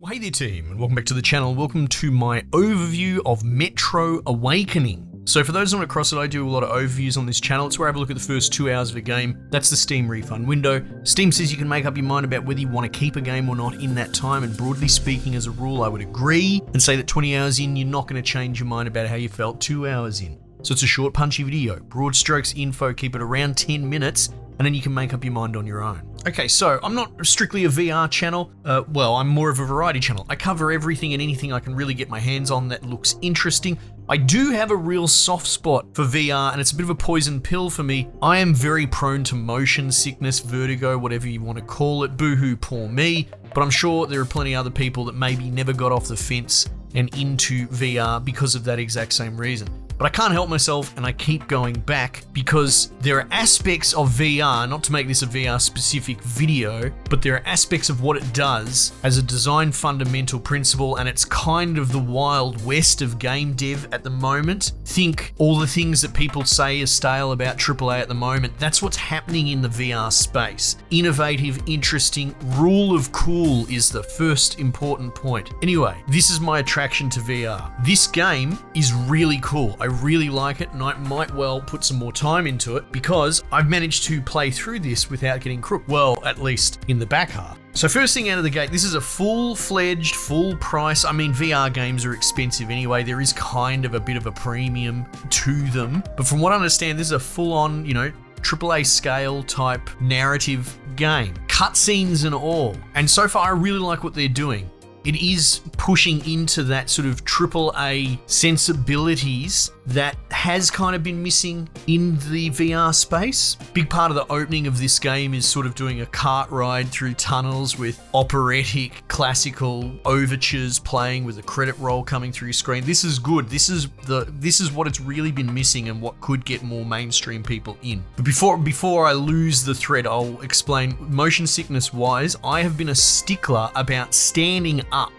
Hey there team, and welcome back to the channel. Welcome to my overview of Metro Awakening. So for those not across it, I do a lot of overviews on this channel. It's where I have a look at the first 2 hours of a game. That's the Steam refund window. Steam says you can make up your mind about whether you want to keep a game or not in that time, and broadly speaking, as a rule, I would agree and say that 20 hours in, you're not going to change your mind about how you felt 2 hours in. So it's a short, punchy video. Broad strokes info, keep it around 10 minutes, and then you can make up your mind on your own. Okay, so I'm not strictly a VR channel. I'm more of a variety channel. I cover everything and anything I can really get my hands on that looks interesting. I do have a real soft spot for VR, and it's a bit of a poison pill for me. I am very prone to motion sickness, vertigo, whatever you want to call it. Boo-hoo, poor me. But I'm sure there are plenty of other people that maybe never got off the fence and into VR because of that exact same reason. But I can't help myself, and I keep going back because there are aspects of VR, not to make this a VR specific video, but there are aspects of what it does as a design fundamental principle, and it's kind of the wild west of game dev at the moment. Think all the things that people say are stale about AAA at the moment. That's what's happening in the VR space. Innovative, interesting, rule of cool is the first important point. Anyway, this is my attraction to VR. This game is really cool. I really like it, and I might well put some more time into it because I've managed to play through this without getting crooked. Well, at least in the back half. So first thing out of the gate, this is a full-fledged, full price. I mean, VR games are expensive anyway. There is kind of a bit of a premium to them. But from what I understand, this is a full-on, AAA scale type narrative game. Cutscenes and all. And so far, I really like what they're doing. It is pushing into that sort of AAA sensibilities that has kind of been missing in the VR space. Big part of the opening of this game is sort of doing a cart ride through tunnels with operatic, classical overtures playing with a credit roll coming through your screen. This is good. This is what it's really been missing and what could get more mainstream people in. But before I lose the thread, I'll explain. Motion sickness wise, I have been a stickler about standing up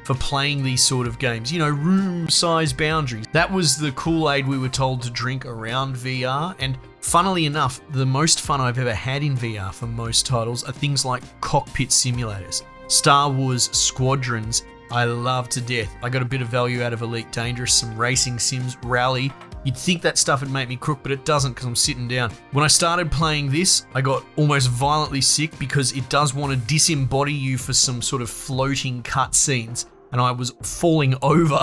for playing these sort of games. Room size boundaries. That was the Kool-Aid we were told to drink around VR, and funnily enough, the most fun I've ever had in VR for most titles are things like cockpit simulators. Star Wars Squadrons, I love to death. I got a bit of value out of Elite Dangerous, some racing sims, Rally. You'd think that stuff would make me crook, but it doesn't because I'm sitting down. When I started playing this, I got almost violently sick because it does want to disembody you for some sort of floating cutscenes. And I was falling over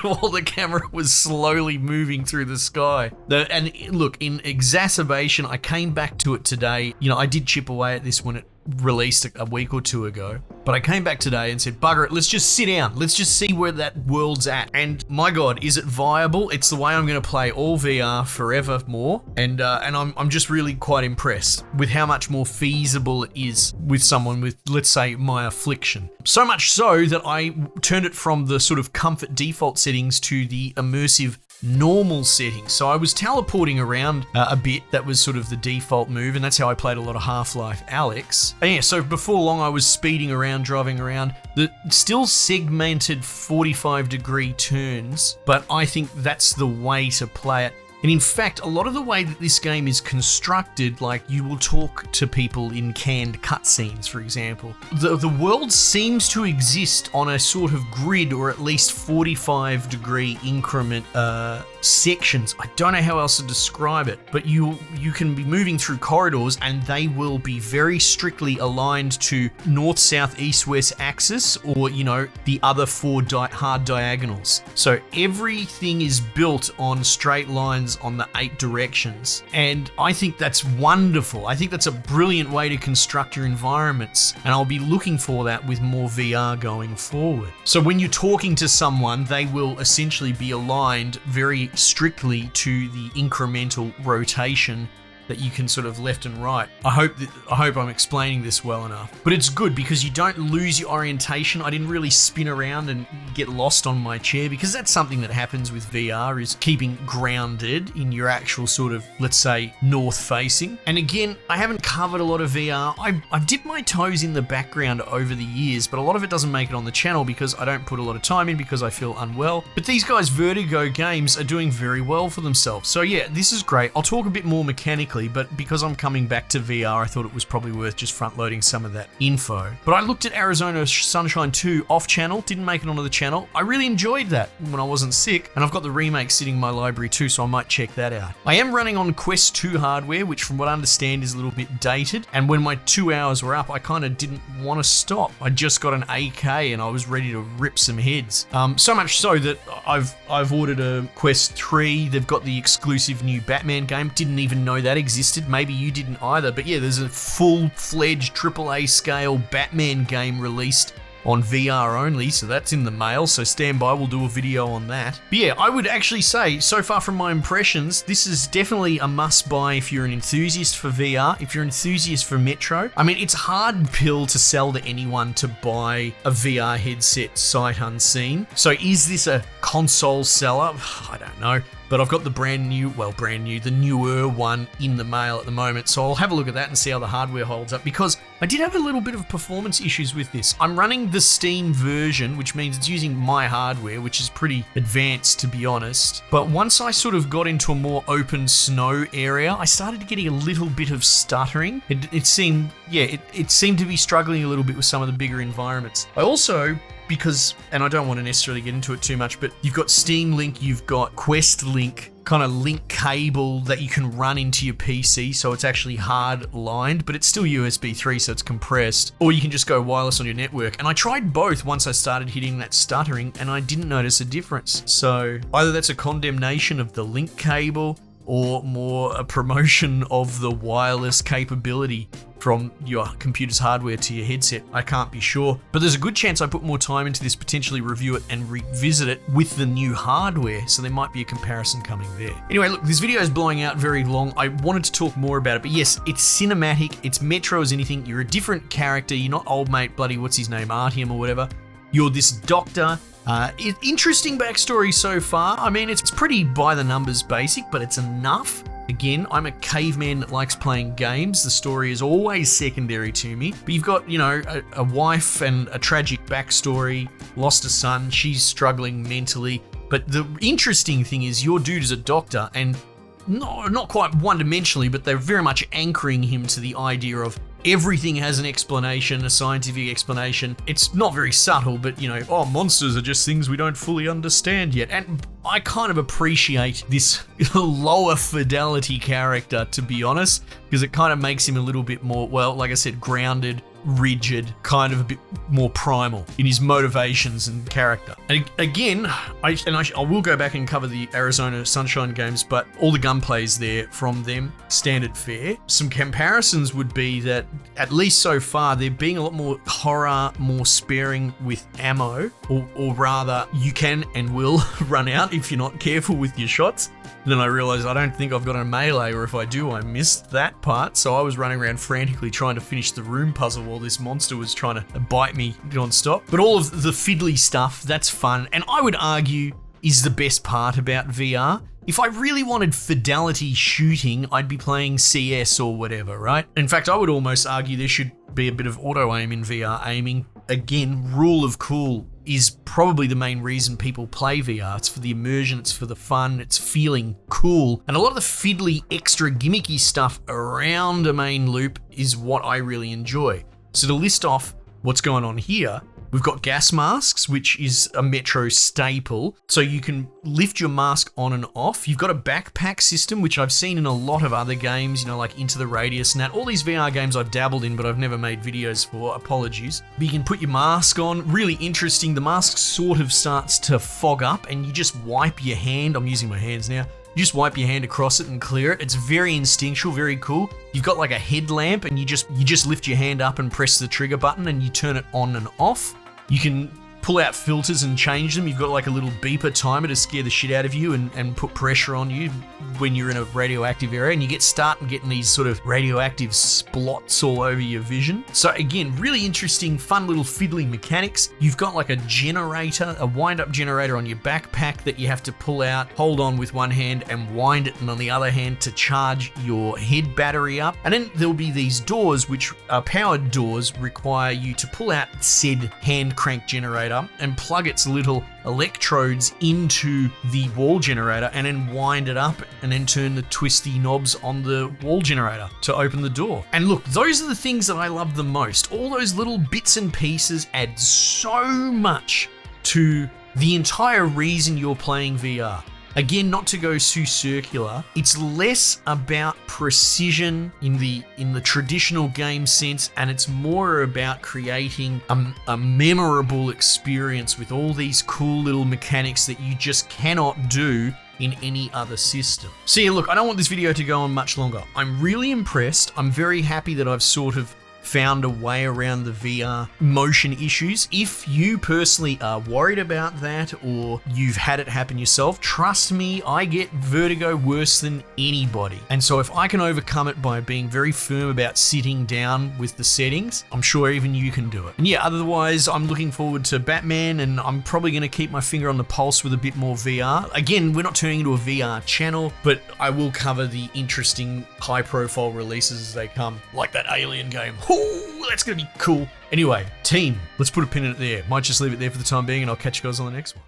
while the camera was slowly moving through the sky. And look, in exacerbation, I came back to it today. I did chip away at this when it released a week or two ago. But I came back today and said, bugger it, let's just sit down. Let's just see where that world's at. And my God, is it viable? It's the way I'm going to play all VR forever more. And I'm just really quite impressed with how much more feasible it is with someone with, let's say, my affliction. So much so that I turned it from the sort of comfort default settings to the immersive normal settings. So I was teleporting around a bit. That was sort of the default move, and that's how I played a lot of Half-Life Alyx. And yeah, so before long I was speeding around, driving around. The still segmented 45-degree turns, but I think that's the way to play it. And in fact, a lot of the way that this game is constructed, like you will talk to people in canned cutscenes, for example. The world seems to exist on a sort of grid, or at least 45-degree increment sections. I don't know how else to describe it, but you can be moving through corridors and they will be very strictly aligned to north, south, east, west axis, or the other four hard diagonals. So everything is built on straight lines on the 8 directions, and I think that's wonderful. I think that's a brilliant way to construct your environments, and I'll be looking for that with more VR going forward. So when you're talking to someone, they will essentially be aligned very strictly to the incremental rotation that you can sort of left and right. I hope I'm explaining this well enough. But it's good because you don't lose your orientation. I didn't really spin around and get lost on my chair, because that's something that happens with VR, is keeping grounded in your actual sort of, let's say, north facing. And again, I haven't covered a lot of VR. I've dipped my toes in the background over the years, but a lot of it doesn't make it on the channel because I don't put a lot of time in because I feel unwell. But these guys, Vertigo Games, are doing very well for themselves. So yeah, this is great. I'll talk a bit more mechanically quickly, but because I'm coming back to VR, I thought it was probably worth just front-loading some of that info. But I looked at Arizona Sunshine 2 off-channel, didn't make it onto the channel. I really enjoyed that when I wasn't sick, and I've got the remake sitting in my library too, so I might check that out. I am running on Quest 2 hardware, which from what I understand is a little bit dated, and when my 2 hours were up, I kind of didn't want to stop. I just got an AK and I was ready to rip some heads. So much so that I've ordered a Quest 3. They've got the exclusive new Batman game. Didn't even know that existed. Maybe you didn't either, but yeah, there's a full-fledged AAA scale Batman game released on VR only, so that's in the mail, so stand by, we'll do a video on that. But yeah, I would actually say, so far from my impressions, this is definitely a must-buy if you're an enthusiast for VR, if you're an enthusiast for Metro. I mean, it's a hard pill to sell to anyone to buy a VR headset sight unseen. So is this a console seller? I don't know. But I've got the the newer one in the mail at the moment. So I'll have a look at that and see how the hardware holds up, because I did have a little bit of performance issues with this. I'm running the Steam version, which means it's using my hardware, which is pretty advanced to be honest. But once I sort of got into a more open snow area, I started getting a little bit of stuttering. It seemed to be struggling a little bit with some of the bigger environments. I also, because, and I don't want to necessarily get into it too much, but you've got Steam Link, you've got Quest Link, kind of link cable that you can run into your PC, so it's actually hard lined, but it's still USB 3, so it's compressed. Or you can just go wireless on your network. And I tried both once I started hitting that stuttering, and I didn't notice a difference. So either that's a condemnation of the link cable, or more a promotion of the wireless capability from your computer's hardware to your headset. I can't be sure, but there's a good chance I put more time into this, potentially review it and revisit it with the new hardware, so there might be a comparison coming there. Anyway, look, this video is blowing out very long. I wanted to talk more about it, but yes, it's cinematic, it's Metro as anything. You're a different character, you're not old mate bloody what's his name, Artyom or whatever. You're this doctor. Interesting backstory so far. I mean, it's pretty by the numbers basic, but it's enough. Again, I'm a caveman that likes playing games. The story is always secondary to me. But you've got, you know, a wife and a tragic backstory, lost a son, she's struggling mentally. But the interesting thing is your dude is a doctor, and not quite one-dimensionally, but they're very much anchoring him to the idea of everything has an explanation, a scientific explanation. It's not very subtle, but, you know, oh, monsters are just things we don't fully understand yet. And I kind of appreciate this lower fidelity character, to be honest, because it kind of makes him a little bit more, well, like I said, grounded, rigid, kind of a bit more primal in his motivations and character. And again, I will go back and cover the Arizona Sunshine games, but all the gunplay's there from them, standard fare. Some comparisons would be that, at least so far, they're being a lot more horror, more sparing with ammo, or rather, you can and will run out if you're not careful with your shots. Then I realized I don't think I've got a melee, or if I do, I missed that part. So I was running around frantically trying to finish the room puzzle while this monster was trying to bite me non-stop. But all of the fiddly stuff, that's fun. And I would argue is the best part about VR. If I really wanted fidelity shooting, I'd be playing CS or whatever, right? In fact, I would almost argue there should be a bit of auto aim in VR aiming. Again, rule of cool is probably the main reason people play VR. It's for the immersion, it's for the fun, it's feeling cool. And a lot of the fiddly, extra gimmicky stuff around a main loop is what I really enjoy. So to list off what's going on here, we've got gas masks, which is a Metro staple. So you can lift your mask on and off. You've got a backpack system, which I've seen in a lot of other games, you know, like Into the Radius and that. All these VR games I've dabbled in, but I've never made videos for, apologies. But you can put your mask on, really interesting. The mask sort of starts to fog up and you just wipe your hand. I'm using my hands now. You just wipe your hand across it and clear it. It's very instinctual, very cool. You've got like a headlamp and you just lift your hand up and press the trigger button and you turn it on and off. You can pull out filters and change them. You've got like a little beeper timer to scare the shit out of you and put pressure on you when you're in a radioactive area, and you start getting these sort of radioactive splots all over your vision. So again, really interesting, fun little fiddly mechanics. You've got like a generator, a wind-up generator on your backpack that you have to pull out, hold on with one hand and wind it, and on the other hand to charge your head battery up. And then there'll be these doors, which are powered doors, require you to pull out said hand crank generator generator and plug its little electrodes into the wall generator and then wind it up and then turn the twisty knobs on the wall generator to open the door. And look, those are the things that I love the most. All those little bits and pieces add so much to the entire reason you're playing VR. Again, not to go too circular, it's less about precision in the traditional game sense, and it's more about creating a memorable experience with all these cool little mechanics that you just cannot do in any other system. So yeah, look, I don't want this video to go on much longer. I'm really impressed. I'm very happy that I've sort of found a way around the VR motion issues. If you personally are worried about that or you've had it happen yourself, trust me, I get vertigo worse than anybody. And so if I can overcome it by being very firm about sitting down with the settings, I'm sure even you can do it. And yeah, otherwise, I'm looking forward to Batman, and I'm probably going to keep my finger on the pulse with a bit more VR. Again, we're not turning into a VR channel, but I will cover the interesting high-profile releases as they come, like that Alien game. Ooh, that's going to be cool. Anyway, team, let's put a pin in it there. Might just leave it there for the time being, and I'll catch you guys on the next one.